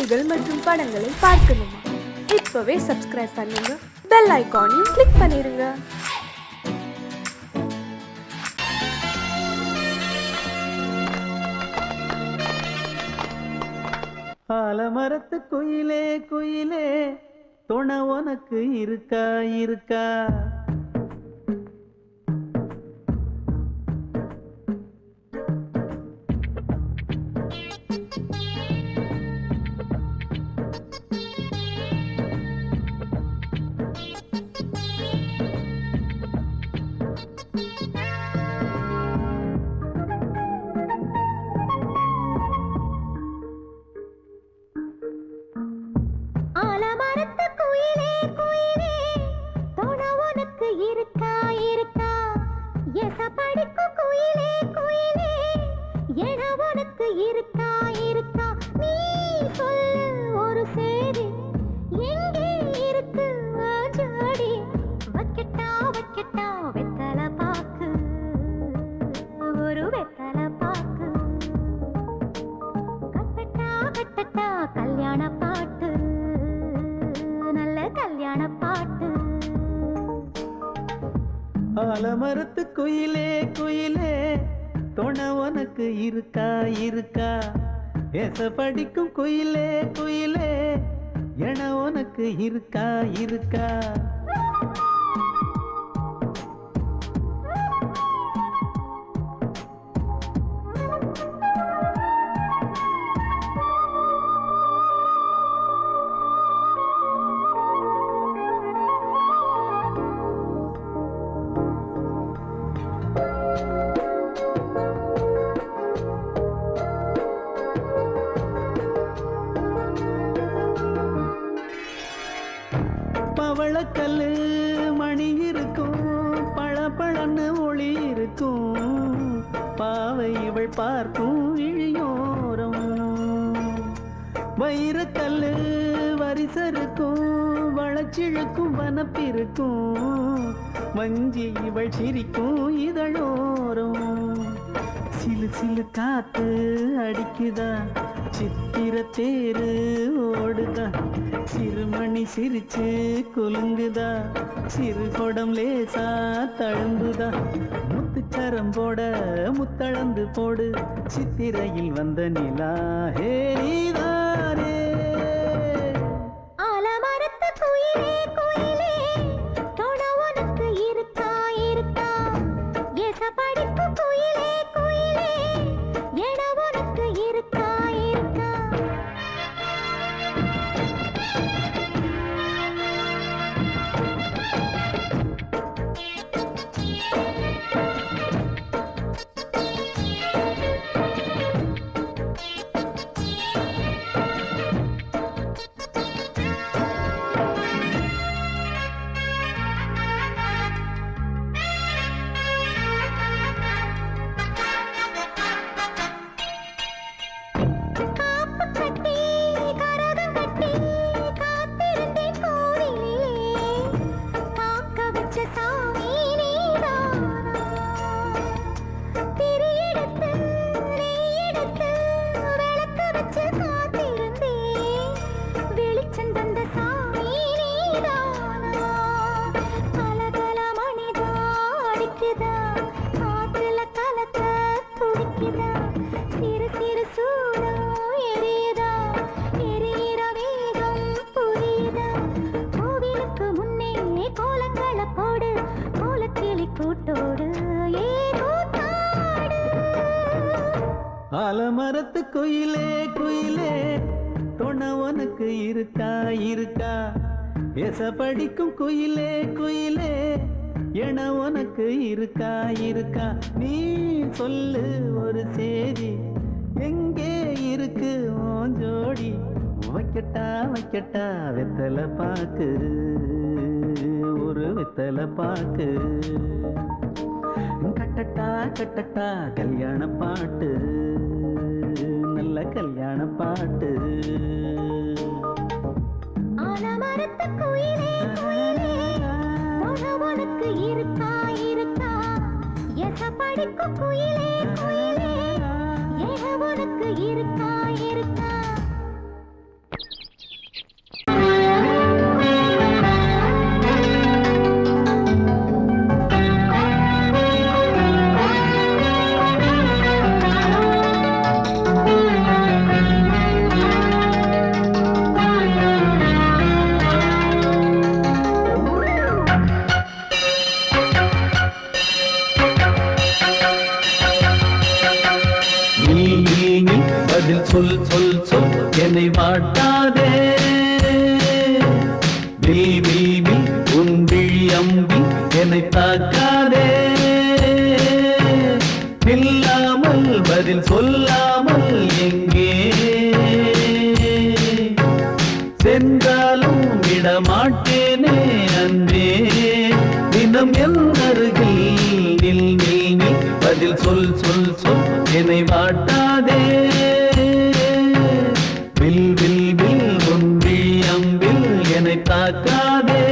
செய்திகள் மற்றும் படங்களை பார்க்கணுமா? இப்பவே சப்ஸ்கிரைப் பண்ணுங்க, பெல் ஐகானையும் கிளிக் பண்ணிருங்க. ஆலமரத்து குயிலே குயிலே துணை உனக்கு இருக்கா இருக்கா? ஆலமரத்து குயிலே குயிலே துணை உனக்கு இருக்கா இருக்கா? எசப்படிக்கும் குயிலே குயிலே என உனக்கு இருக்கா இருக்கா? நீ சொல்லு ஒரு சேதி, எங்கே இருக்கு ஜோடி? வைக்கட்டா வைக்கட்டா வெத்தலை பாக்கு, ஒரு வெத்தலை பாக்கு. கட்டட்டா கட்டட்டா கல்யாண பாட்டு, நல்ல கல்யாண பாட்டு. ஆலமரத்து குயிலே குயிலே துணை உனக்கு இருக்கா இருக்கா? ஏச படிக்கும் குயிலே குயிலே என உனக்கு இருக்கா இருக்கா? பவளக்கல்லு மணி இருக்கும், பளபளன்னு ஒளி இருக்கும், பாவை இவள் பார்க்கும் இழியோரம். வைரக்கல்லு வரிசருக்கும், வளச்சிழுக்கும் வனப்பிருக்கும், வஞ்சி இவள் சிரிக்கும் இதழோரம். சிலு சிலு காத்து அடிக்குதா, சித்திர தேரு ஓடுதா, சிறுமணி சிரிச்சு குலுங்குதா, சிறு கொடம் லேசா தழும்புதா, முத்துச்சரம் போட முத்தளந்து போடு, சித்திரையில் வந்த நிலா ஹே நீதானே. ஆலமரத்து குயிலே குயிலே துணை உனக்கு இருக்கா இருக்கா? எசப்படிக்கும் குயிலே குயிலே என உனக்கு இருக்கா இருக்கா? காப்பு கட்டி கரகம் கட்டி காத்திருந்தேன் கோவிலிலே, காக்க வச்ச சாமி நீதானா? திரி எடுத்து நெய் எடுத்து விளக்கு வச்சு காத்திருந்தேன், வெளிச்சம் தந்த சாமி நீதானா? கலகல மணிதா அடிக்குதா, காத்துல கலக்க துடிக்குதா, சிறு சிறு சூடம் எரியுதா, எரியிற வேகம் புரியுதா? கோவிலுக்கு முன்னே கோலங்களை போடு, கோலக்கிளி கூட்டோடு ஏ கூத்தாடு. ஆலமரத்து குயிலே குயிலே துணை உனக்கு இருக்கா இருக்கா? ஏச படிக்கும் குயிலே குயிலே என உனக்கு இருக்கா இருக்கா? நீ சொல்லு ஒரு சேதி, எங்கே இருக்கு உன் ஜோடி? வைக்கட்டா வைக்கட்டா வெத்தலை பாக்கு, ஒரு வெத்தலை பாக்கு. கட்டட்டா கட்டட்டா கல்யாண பாட்டு, நல்ல கல்யாண பாட்டு. ஆலமரத்து குயிலே குயிலே துணை உனக்கு இருக்கா இருக்கா? எசப்படிக்கும் குயிலே குயிலே என உனக்கு இருக்கா இருக்கா? சொல் சொல் சொல் என்னை வாட்டாதே வில் வில் வில் உன் விழி அம்பி என்னை தாக்காதே இல்லாமல் பதில் சொல்லாமல் எங்கே சென்றாலும் விடமாட்டேனே அன்பே தினம் என் அருகில் நில் நில் நில் பதில் சொல் சொல் சொல் என்னை வாட்டாதே வில் வில் வில் உன் விழி அம்பில் என்னை தாக்காதே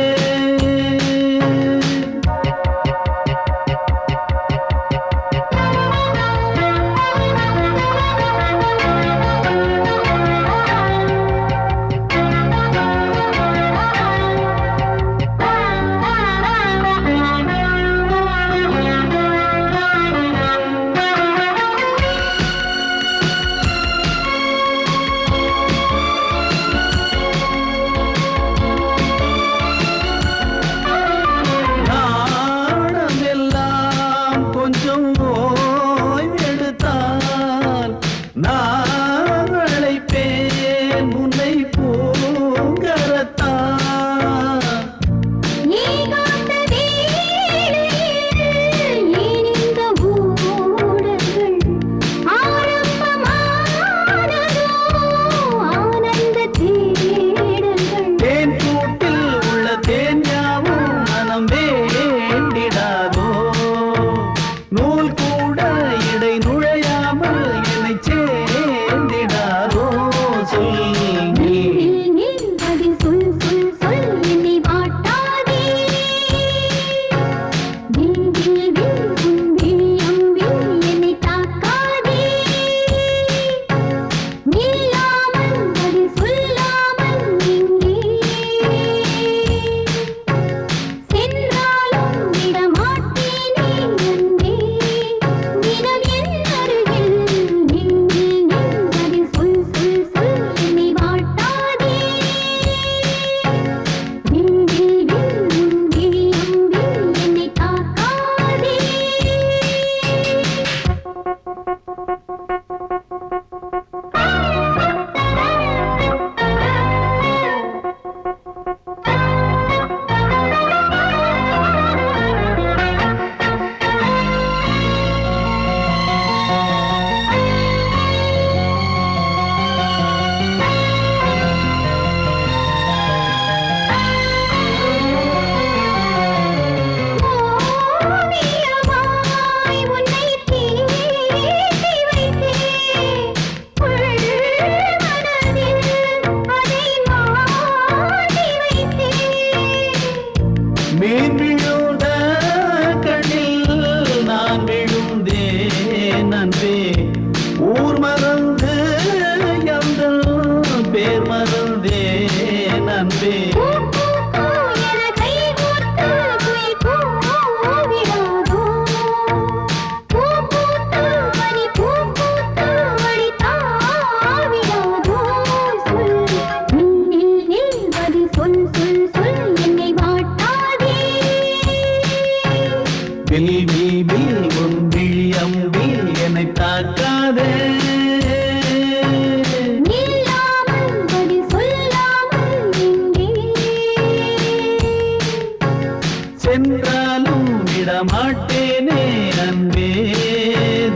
சென்றாலும் விடமாட்டேனே அன்பே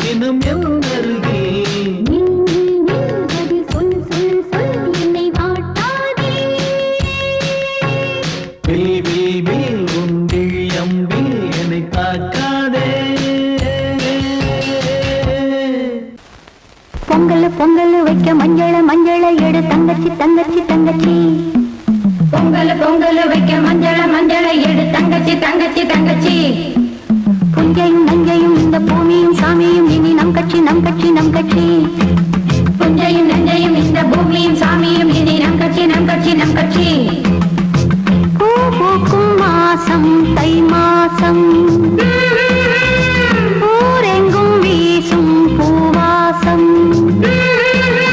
தினம் எந்தருகே என்னை தாக்காதே பொங்கல் பொங்கல் வைக்க மஞ்சள மஞ்சள எடு தங்கச்சி தங்கச்சி தங்கச்சி பொங்கல் பொங்கல் வைக்க மஞ்சள மஞ்சள எடு தங்கச்சி தங்கச்சி தங்கச்சி புஞ்சையும் நஞ்சையும் இந்த பூமியும் சாமியும் இனி நம் கட்சி நம் கட்சி நம் கட்சி புஞ்சையும் நஞ்சையும் இந்த பூமியும் சாமியும் இனி நம் கட்சி நம் கட்சி நம் கட்சி பூ பூக்கும் மாசம் தை மாசம் ஊரெங்கும் வீசும் பூவாசம்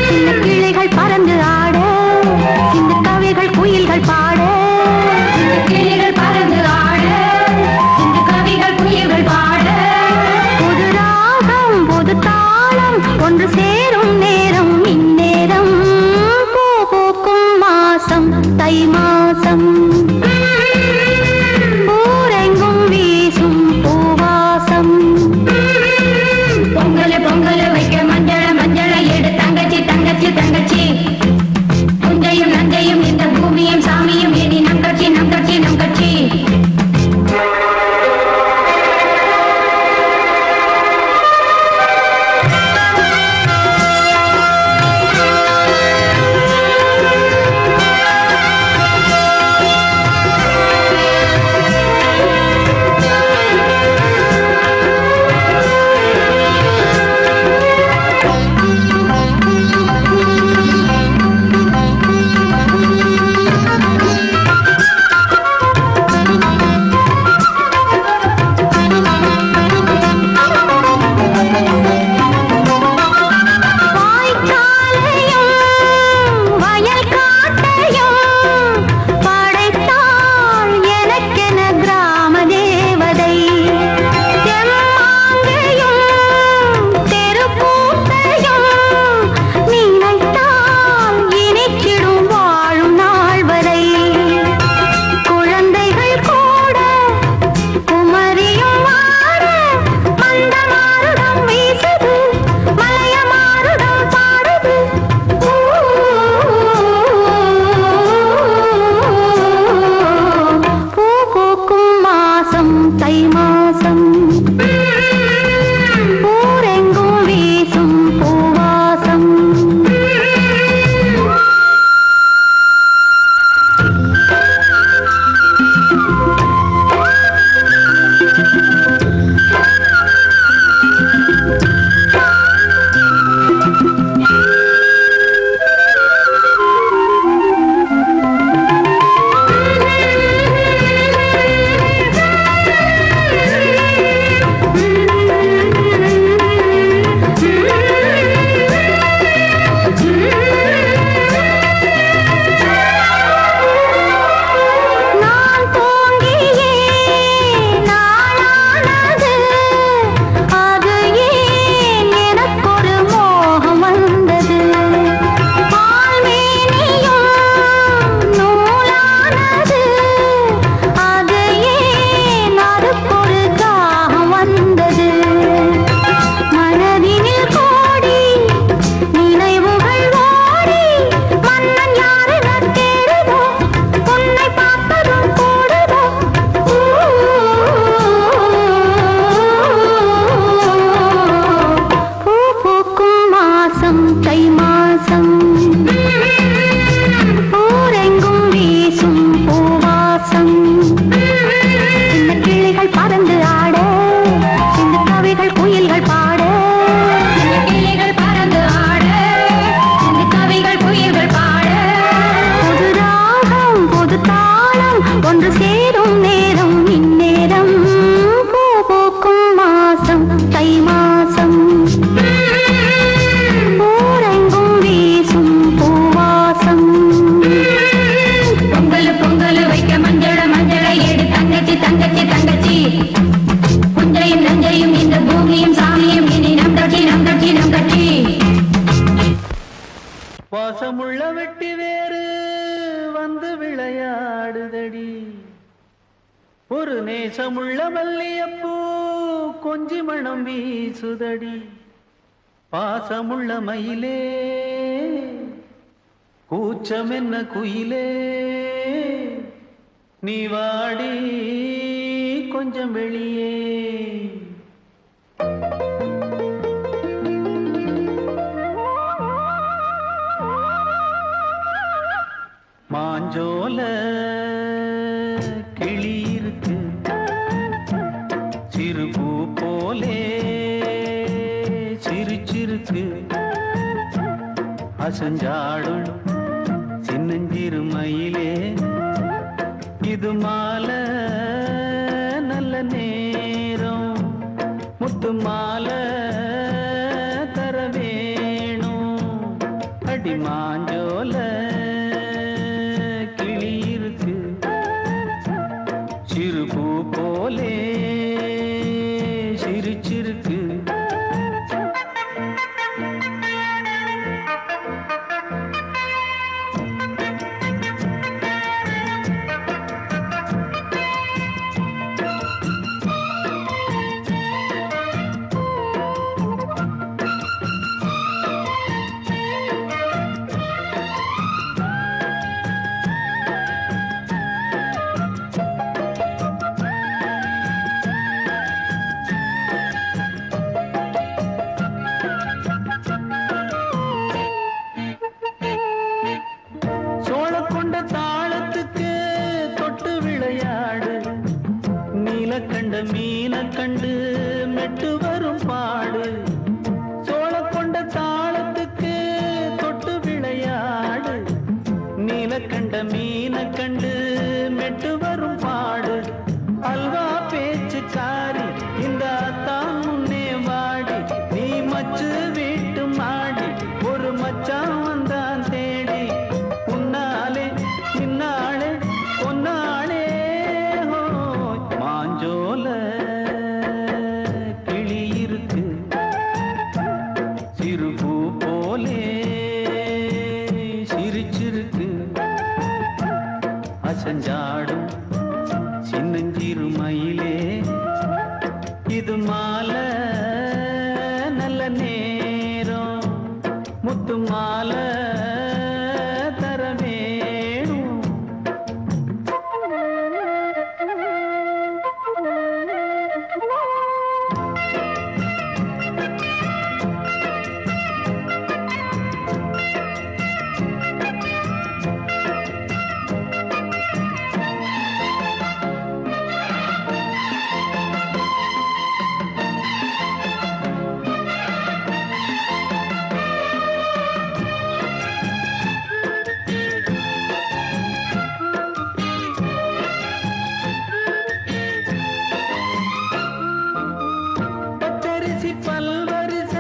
சின்ன கிளைகள் பறந்து ஆட சின்ன கவிகள் குயில்கள் பாட சின்ன கிளைகள் பறந்து ஆட சின்ன கவிகள் குயில்கள் பாட புது ராகம் புது தாளம் ஒன்று சேரும் நேரம் இன்னே தை மாசம் ஊரெங்கும் வீசும் பூவாசம் பொங்கல் பொங்கல் வைக்க மஞ்சள மஞ்சள எடு தங்கச்சி தங்கச்சி தங்கச்சி புஞ்சையும் நஞ்சையும் இந்த பூமியும் சாமியும் இனி நம் கட்சி நம் கட்சி நம் கட்சி வாசமுள்ள வெட்டி வேறு வந்து விளையாடுதடி ஒரு நேசமுள்ள மல்லியப்பூ கொஞ்சி மணம் வீசுதடி பாசமுள்ள மயிலே கூச்சம் என்ன குயிலே நீ வாடி கொஞ்சம் வெளியே மாஞ்சோல கிளி இருக்கு சிறுபூ போலே சிரிச்சிருக்கு அசஞ்சாடும் சின்னஞ்சிறு மயிலே இது மாலை நல்ல நேரம் முத்து மாலை தர வேணும் அடி மாஞ்சோல சிறுபூ போலே சிரிச்சிருக்கு கொண்ட தாளத்துக்கு தொட்டு விளையாடு நீல கண்ட மீன கண்டு மெட்டு வரும் பாடு சோழ கொண்ட தாளத்துக்கு தொட்டு விளையாடு நீல கண்ட மீன கண்டு மெட்டு வரும் பாடு அல்வா பேச்சுக்காரி இந்த தான் முன்னே வாடி நீ மச்சு வீட்டு மாடி ஒரு மச்சான் வந்தான் தேடி உன்னாலே இன்னாளே பொன்னாளே மாஞ்சோல கிளி இருக்கு சிறுபூ போலே சிரிச்சிருக்கு அசஞ்சாடும் சின்னஞ்சிறு மயிலே இது மாலை நல்ல நேரம் முத்து மாலை தர வேணும் பச்சரிசி பல்வரிச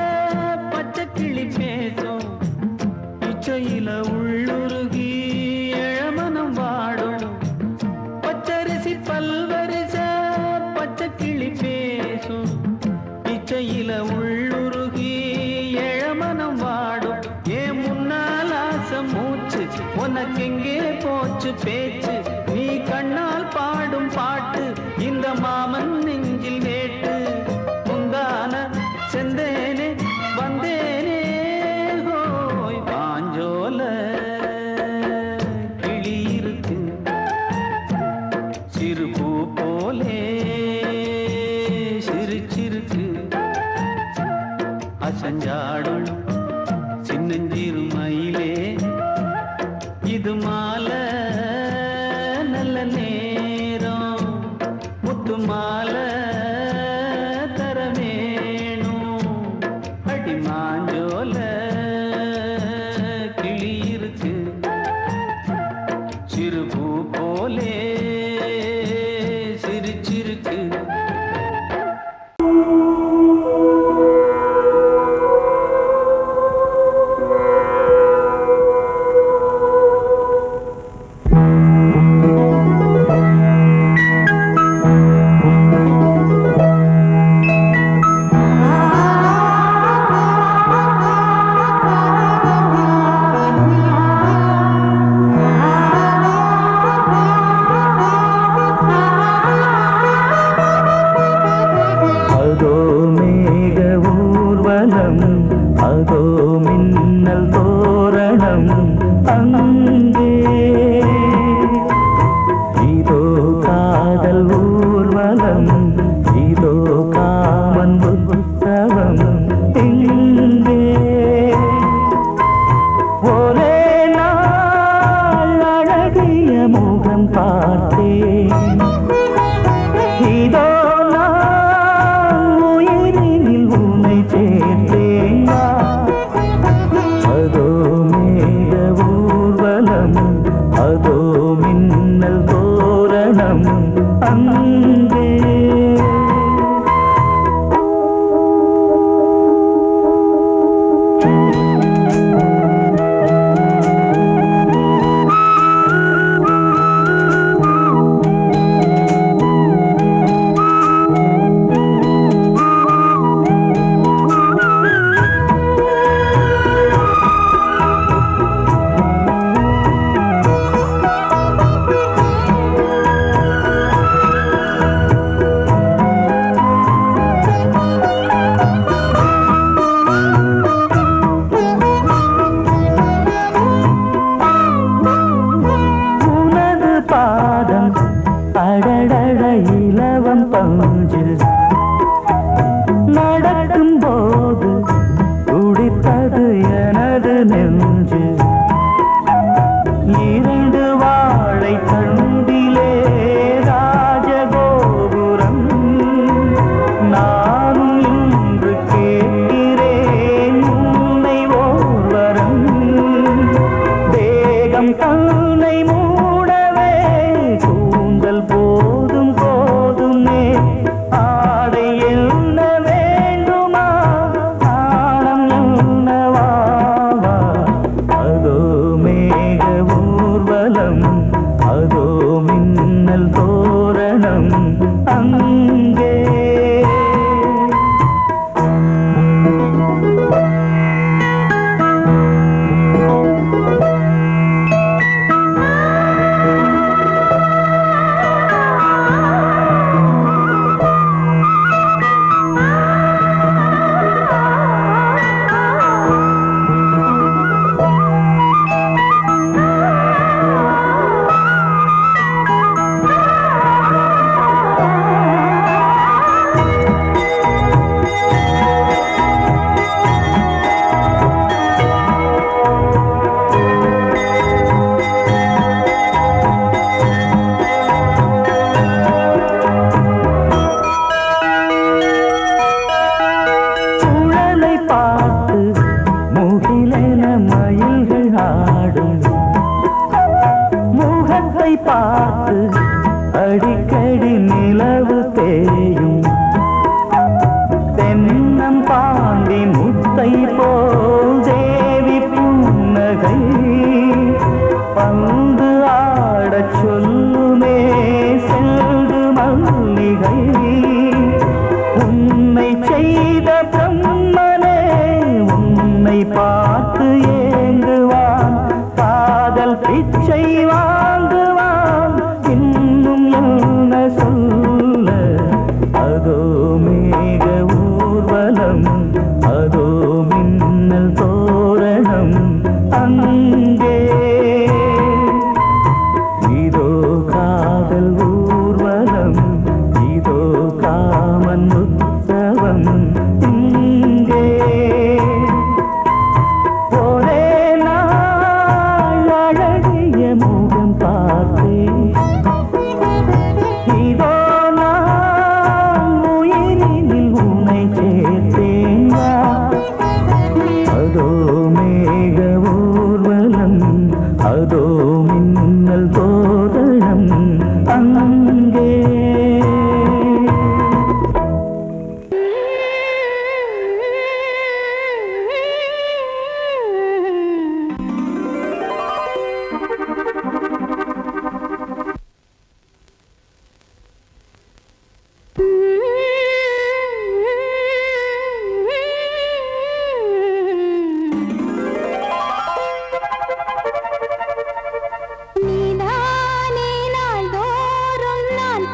பச்சை கிளி பேசும் இச்சையில உள்ளுருகி இளமனம் வாடும் பச்சரிசி பல்வரிச பச்சை கிளி பேசும் இச்சையில உள்ளுருகி இளமனம் வாடும் ஏன் முன்னால் ஆசை மூச்சு உனக்கெங்கே போச்சு பேச்சு நீ கண்ணால் பாடும் பாட்டு இந்த மாமன் நெஞ்சில் வேட்டு முந்தான செந்தேனே வந்தேனே ஹோய் பாஞ்சோல கிளி இருக்கு சிறுபூ போலே சிரிச்சிருக்கு அசஞ்சாடும் சின்னஞ்சிறு மயிலே இது மாலை நல்ல நேரம் முத்து மாலை தர வேணும் அடி மாஞ்சோல கிளி இருக்கு சிறுபூ போலே சிரிச்சிருக்கு அதோ மேக ஊர்வலம் அதோ மின்னல் தோரணம் அங்கே இதோ காதல் ஊர்வலம் இதோ காமன் உற்சவம் எங்கே ஒரே நாள் அழகிய முகம் பார்த்தேன் இதோ அதோ மேக ஊர்வலம் அதோ மின்னல் தோரணம் அங்கே ஊர்வலம் அதோ மின்னல் தோரணம் அங்கே பார்த்து அடிக்கடி நிலவு தேயும் தென்னம் பாண்டி முத்தை போல் தேவி புன்னகை பந்து ஆடச் சொல்லுமே செல்கு மல்லிகை உன்னை செய்த பிரம்மனே உன்னை பார்த்து ஏங்குவான் காதல் பிச்சை வாங்குவான் இன்னும் என்ன சொல்ல அதோ மேக ஊர்வலம் அதோ மின்னல் தோரணம் அங்கே இதோ காதல் ஊர்வலம் இதோ காமன் உற்சவம் இங்கே ஒரே நாள் அழகிய முகம் பார்த்தேன் இதோ நான் உயிரினில் உன்னை சேர்த்தேன் அதோ மேக ஊர்வலம் அதோ மின்னல் தோரணம் அங்கே நீதானே நாள்தோறும் நான்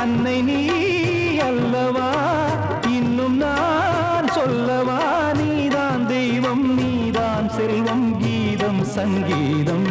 அன்னை நீ அல்லவா, இன்னும் நான் சொல்லவா, நீதான் தெய்வம் நீதான் செல்வம் கீதம் சங்கீதம்.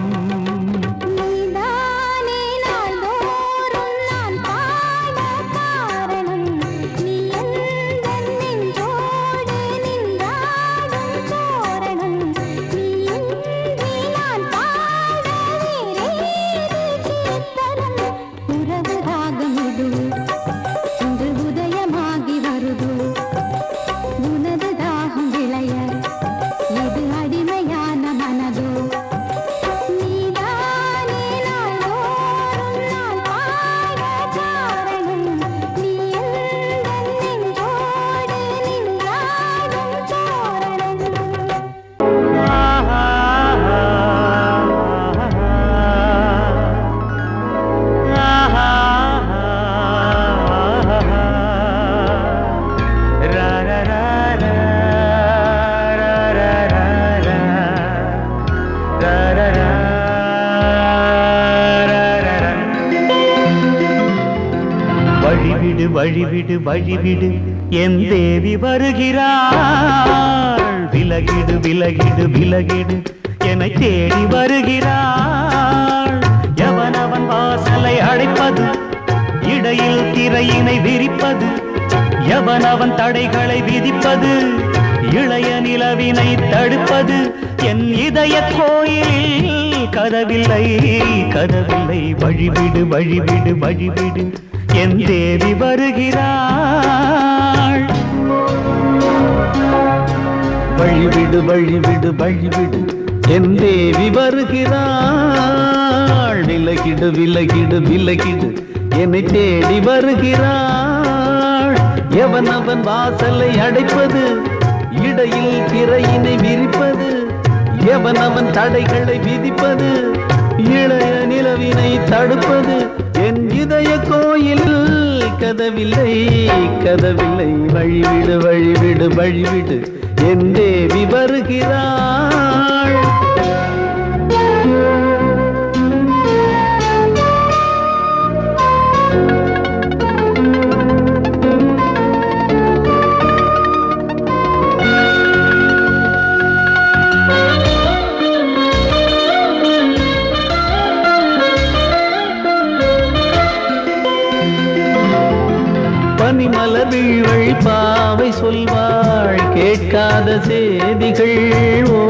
வழிவிடு வழிவிடு வழிவிடு என் தேவி வருகிறாள். விலகிடு விலகிடு விலகிடு என்னை தேடி வருகிறாள். எவனவன் வாசலை அடைப்பது, இடையில் திரையினை விரிப்பது, எவனவன் தடைகளை விதிப்பது, இளைய நிலவினை தடுப்பது, என் இதய கோயிலில் கதவில்லை கதவில்லை. வழிவிடு வழிவிடு வழிவிடு என் தேவி வருகிறாள். வழிவிடு வழிவிடு வழிவிடு என் தேவி வருகிறாள். விலகிடு விலகிடு விலகிடு என்னை தேடி வருகிறாள். எவன் அவன் வாசலை அடைப்பது, இடையில் திரையினை விரிப்பது, எவன் அவன் தடைகளை விதிப்பது, இளைய நிலவினை தடுப்பது, என் இதய கோயில் கதவில்லை கதவில்லை. வழிவிடு வழிவிடு வழிவிடு என் தேவி வருகிறாள். பனிமலர் வீழ்வழி பாவை சொல்வாள் கேட்காத செய்திகள். ஓ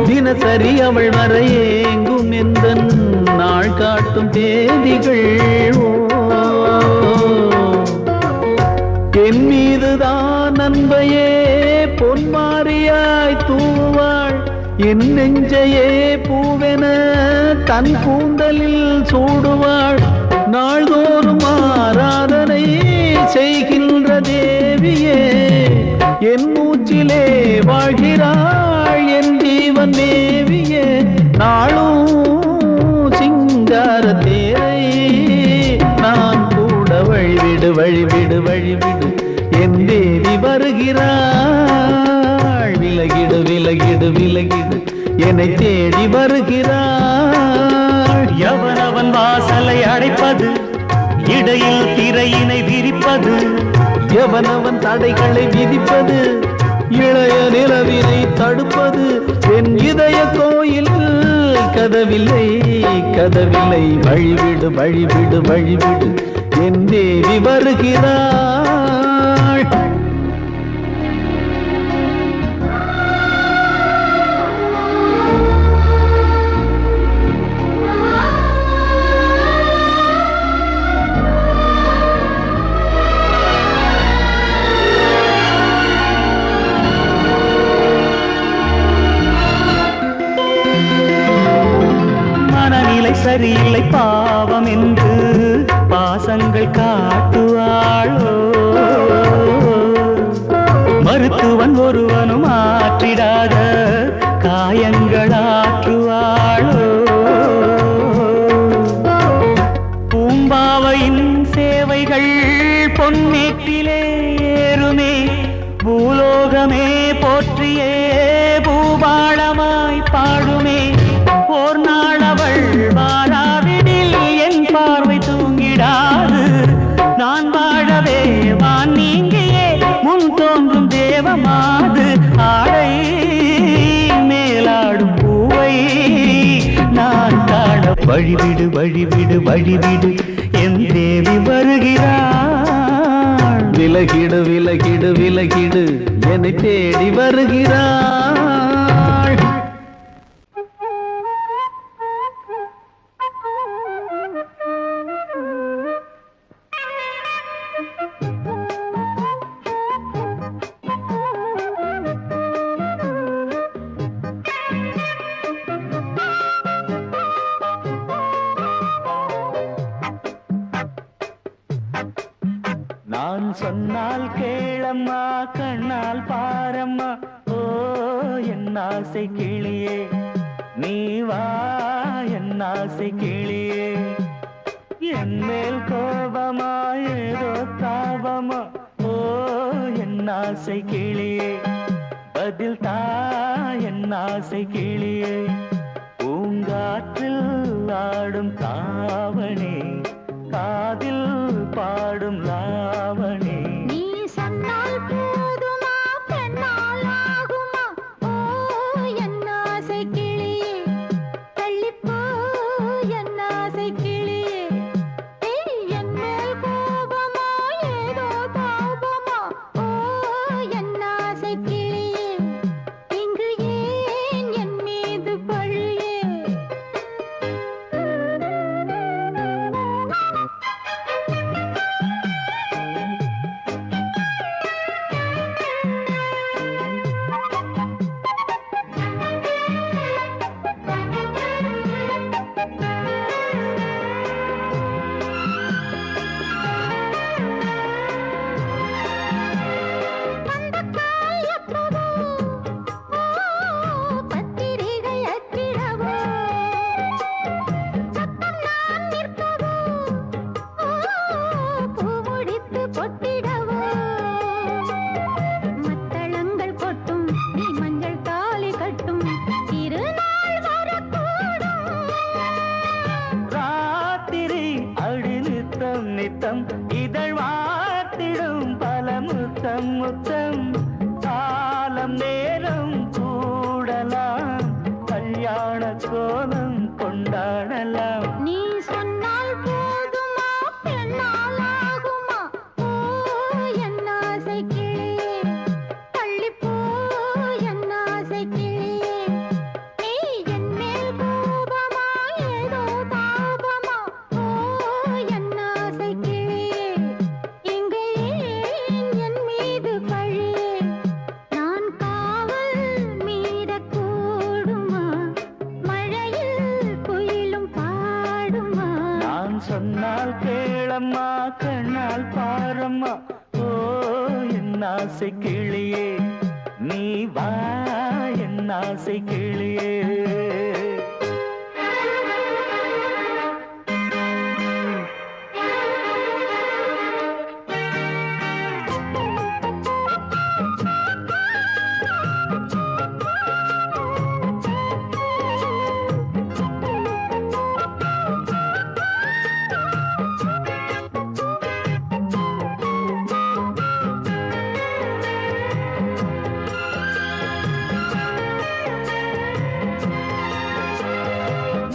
தினசரி அவள் வர ஏங்கும் எந்த நாள் காட்டும் தேதிகள். ஓ என் மீதுதான் அன்பையே பொன்மாரியாய் தூவாள். என் நெஞ்சையே பூவென தன் கூந்தலில் சூடுவாள். நாள்தோறும் ஆராதனை செய்கின்ற தேவியே, என் மூச்சிலே வாழ்கிறாள் என் ஜீவன் தேவியே. நாளும் சிங்கார தேரை நான் கூட வழிவிடு வழிவிடு வழிவிடு என் தேவி வருகிறாள். விலகிடு விலகிடு விலகிடு என்னை தேடி வருகிறாள். எவனவன் வாசலை அடைப்பது, இடையில் திரையினை விரிப்பது, எவனவன் தடைகளை விதிப்பது, இளைய நிலவினை தடுப்பது, என் இதய கோயில் கதவில்லை கதவில்லை. வழிவிடு வழிவிடு வழிவிடு என் தேவி வருகிறாள். சரியில்லை பாவம் என்று பாசங்கள் காட்டுவாளோ. மருத்துவன் ஒருவனும் ஆற்றிடாத காயங்களாற்றுவாளோ. பூம்பாவையின் சேவைகள் பொன்னேட்டிலே ஏறுமே, பூலோகமே போற்றியே பூபாளமாய் பாடுமே. போர் நாளவள் வாராவிடில் என் பார்வை வழிவிடு வழிவிடு வழிவிடு என் தேவி வருகிறாள். விலகிடு விலகிடு விலகிடு என்னை தேடி வருகிறாள். நான் சொன்னால் கேளம்மா கண்ணால் பாரம்மா. ஓ என் ஆசை கிளியே நீ வா என் ஆசை கிளியே. என் மேல் கோபமா ஏதோ தாபமா. ஓ என் ஆசை கிளியே பதில் தா என் ஆசை கிளியே. பூங்காற்றில் ஆடும் தாவணி காதில் பாடும் லாவணி. நீ சொன்னால் போதுமா பெண்ணால் ஆகுமா. ஓ என் ஆசை கிளியே தள்ளிப்போ என் ஆசை கிளியே. என் மேல் கோபமா ஏதோ தாபமா. ஓ என் ஆசை கிளியே இங்கு ஏன் என் மீது பழியே. நித்தம் இதழ் வாத்திடும் பல முத்தம் முத்தம். காலம் நேரம் கூடலாம் கல்யாண கோலம் கொண்டாடலாம். நீ சொன்னால் போதுமா பெண்ணால் ஆகுமா. ஓ என் ஆசை கிளியே தள்ளிப்போ என் ஆசை கிளியே. நீ என் மேல் கோபமா ஏதோ தாபமா. ஓ என் ஆசை கிளியே இங்கே ஏன் என் மீது பழியே. நான் காவல் மீறக்கூடுமா மழையில் குயிலும் பாடுமா. நான் சொன்னால் கேளம்மா கண்ணால் பாரம்மா. ஓ என் ஆசை கிளியே நீ வா என் ஆசை கிளியே.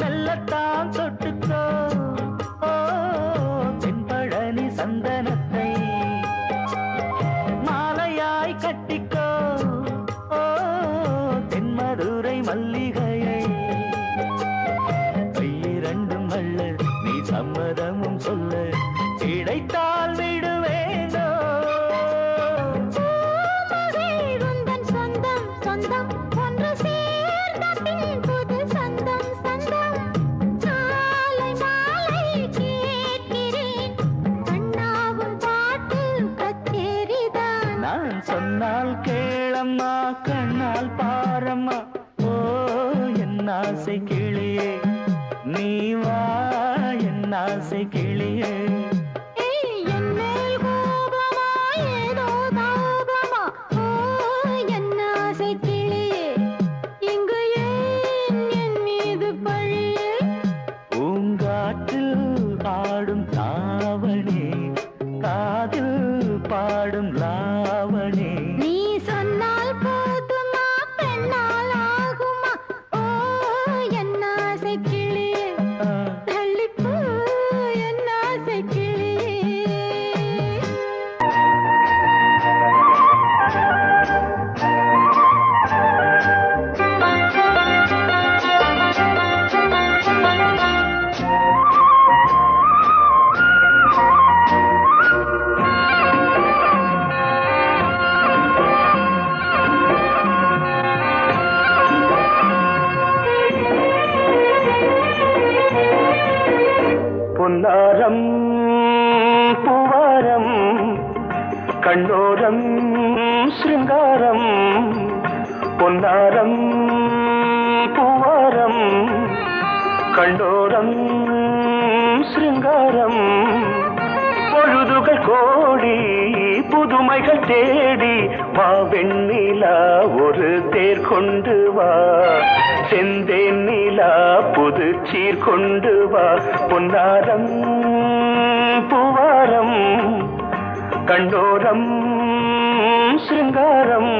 மெல்லத்தான் தொட்டுக்கோ ஓ தென்பழனி சந்தனத்தை மாலையாய் கட்டிக்கோ ஓ தென்மதுரை மல்லிகையை. கையிரண்டும் அள்ள நீ சம்மதமும் சொல்ல கிடைத்தால் விடுவேனோ. உந்தன் சொந்தம் சொந்தம் ஒன்று சேர்ந்த பின் புது சொந்தம் சொந்தம். மாலை மாலை கேட்கிறேன் கண்ணாவும் பாட்டு கச்சேரிதான். நான் சொன்னால் கேளம்மா கண்ணால் பாரம்மா. ஓ என் ஆசை கிளியே நீ வா என் ஆசை கிளியே. என் மேல் கோபமா ஏதோ தாபமா. ஓ என் ஆசை கிளியே இங்கு ஏன் என் மீது பழியே. பூங்காற்றில் ஆடும் தாவணி காதில் பாடும் லாவணி. நீ சொன்னால் போதுமா பெண்ணால் ஆகுமா. ஓ என் ஆசை கிளியே பொன்னாரம் பூவாரம் கண்ணோரம் சிருங்காரம் பொன்னாரம் பூவாரம் கண்ணோரம் சிருங்காரம் பொழுதுகள் கோடி புதுமைகள் தேடி வா வெண்ணிலா ஒரு தேர் கொண்டு வா செந்தேன் நிலா புது சீர் கொண்டு வா பொன்னாரம் பூவாரம் கண்டோரம் சிருங்காரம்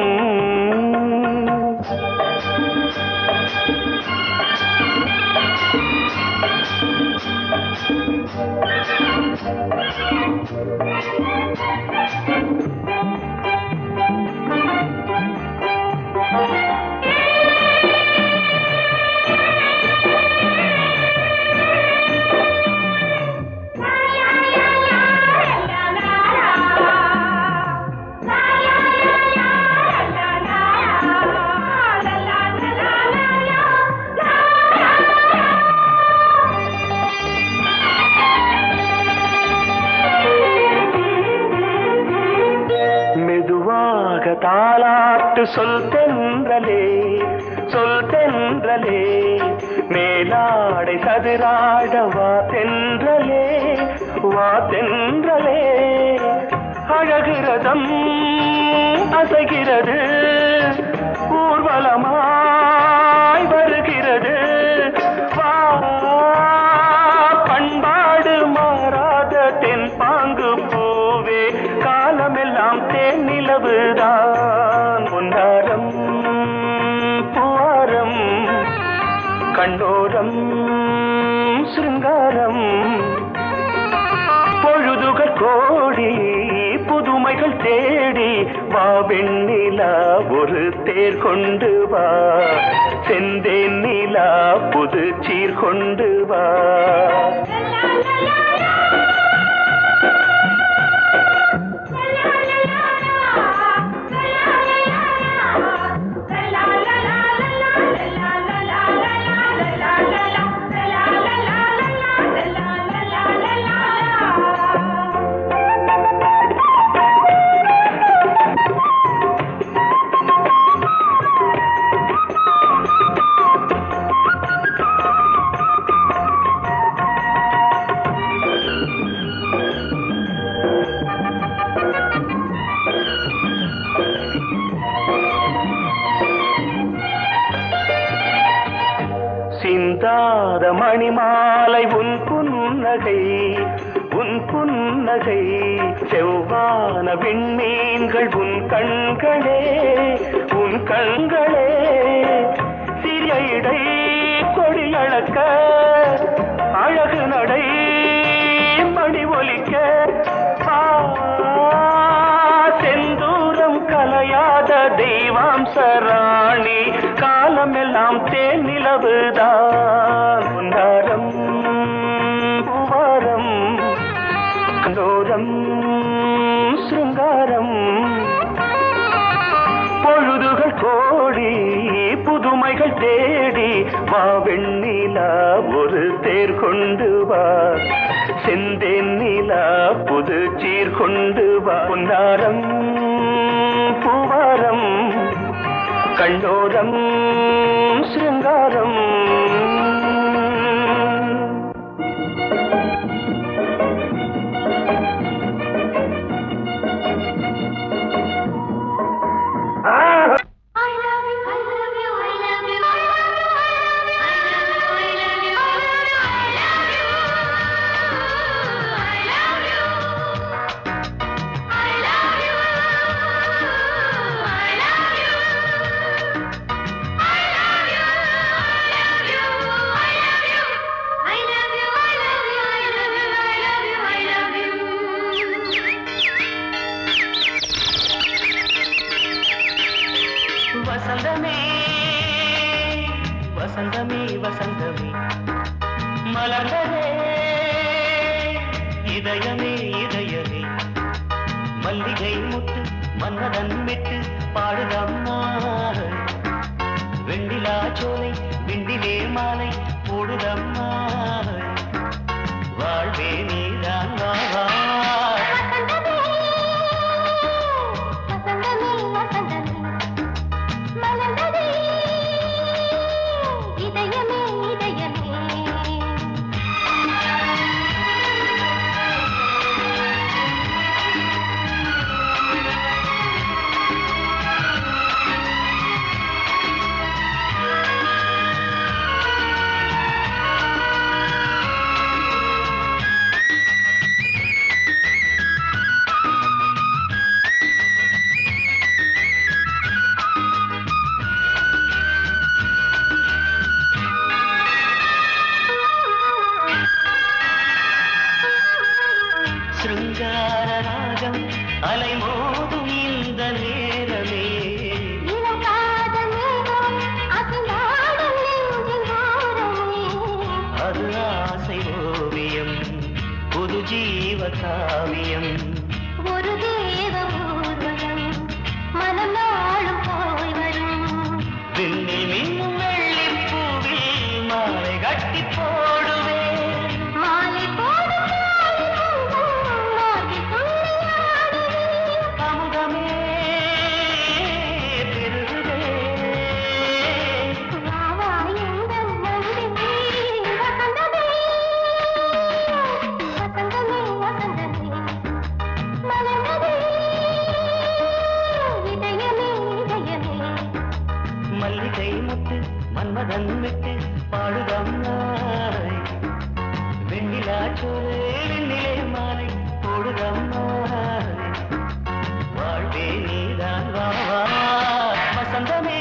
தாலாட்டு சொல் தென்றலே மேலாடை சதுராட வா தென்றலே அழகிறதம் அசைகிறது ஊர்வலமாய் வருகிறது வா பண்பாடு மாறாத தென் பாங்கு பூவே காலமெல்லாம் தேன் நிலவுதான் பொன்னாரம் பூவாரம் கண்ணோரம் சிருங்காரம் பொழுதுகள் கோடி புதுமைகள் தேடி வா வெண்ணிலா ஒரு தேர் கொண்டு வா செந்தேன் நிலா புது சீர் கொண்டு வா சிந்தாத மணிமாலை உன் புன்னகை செவ்வான விண்மீன்கள் உன் கண்களே சிறிய இடை கொடியளக்க அழகு நடை மணி ஒலிக்க செந்தூரம் கலையாத தெய்வாம்சராணி காலமெல்லாம் தேன் நிலவுதான் பொன்னாரம் பூவாரம் கண்டோரம் சிருங்காரம் பொழுதுகள் கோடி புதுமைகள் தேடி வா வெண்ணிலா ஒரு தேர் கொண்டு வா செந்தேன் நிலா புது சீர் கொண்டு வா பொன்னாரம் பூவாரம் கண்டோரம் சிருங்காரம் வசந்தமே மலர்ந்ததே இதயமே மல்லிகை முட்டு மன்னதன் விட்டு பாடுதம்மா வெண்ணிலா சோலை விண்டிலே மாலை போடுதம்மா வாழ் வாழ்வே நீதான் வா வா. வசந்தமே வசந்தமே மலர்ந்ததே இதயமே இதயமே. சிருங்கார ராகம் அலைமோதும் இந்த நேரமே இளம் காதல் மேகம் அசைந்தாடும் நெஞ்சின் ஓரமே. அது ஆசை ஓவியம் புது ஜீவ காவியம். ஒரு தேவ ஊர்வலம் மனம் நாளும் போய் வரும். விண்ணில் மின்னும் வெள்ளிப் பூவில் மாலை கட்டி போடுவேன். மாலை போடும் மார்பில் துள்ளியாடுவேன். அமுதமே பெருகுதே. வா வா எங்கள் நந்தினி வசந்தமே வசந்தமே வசந்தமே மலர்ந்ததே இதயமே இதயமே. மல்லிகை முத்து மன்மதன் விட்டு பாடுதம்மாய். வெண்ணிலா சோறு வெண்ணிலே மாலை போடுதம்மாய். வாழ்வே நீதான் வா வா. வசந்தமே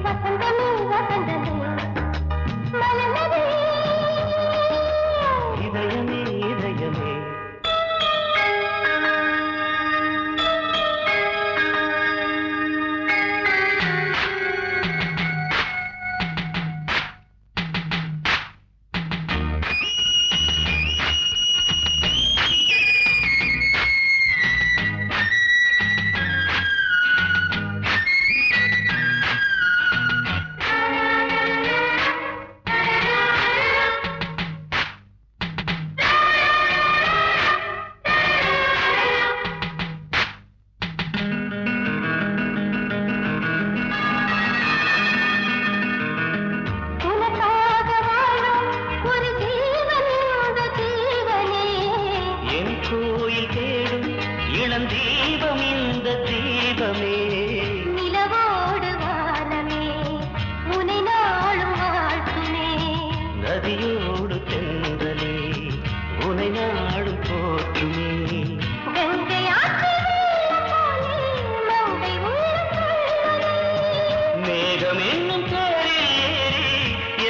வசந்தமே வசந்தமே மலர்ந்ததே இதயமே இதயமே. உனக்காக வாழும் ஒரு ஜீவன் இந்த ஜீவனே. என் கோயில் தேடும் இளந்தீபம் இந்த தீபமே. நிலவோடு வானமே உனை நாளும் வாழ்த்துமே. நதியோடு தென்றலே உனை நாடும் போற்றுமே. கங்கை ஆற்று வெள்ளம் போலே மங்கை உள்ளம் கொள்ளுதே. மேகம் என்னும் தேரில் ஏறி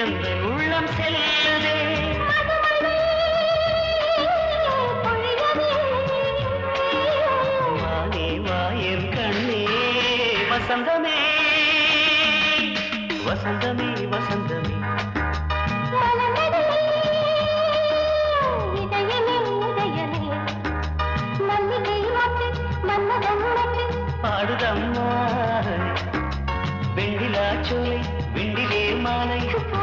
எந்த உள்ளம் செல்லுதே. மதுமழை பொழியவே. வானே வாயன் கண்ணே வசந்தமே வசந்தமே வசந்தமே. மலர்ந்ததே இதயமே இதயமே. மல்லிகை மொட்டு மன்மதன் மொட்டு பாடுதம்மா வெண்ணிலா சோலை வெண்ணிலே மாலை போ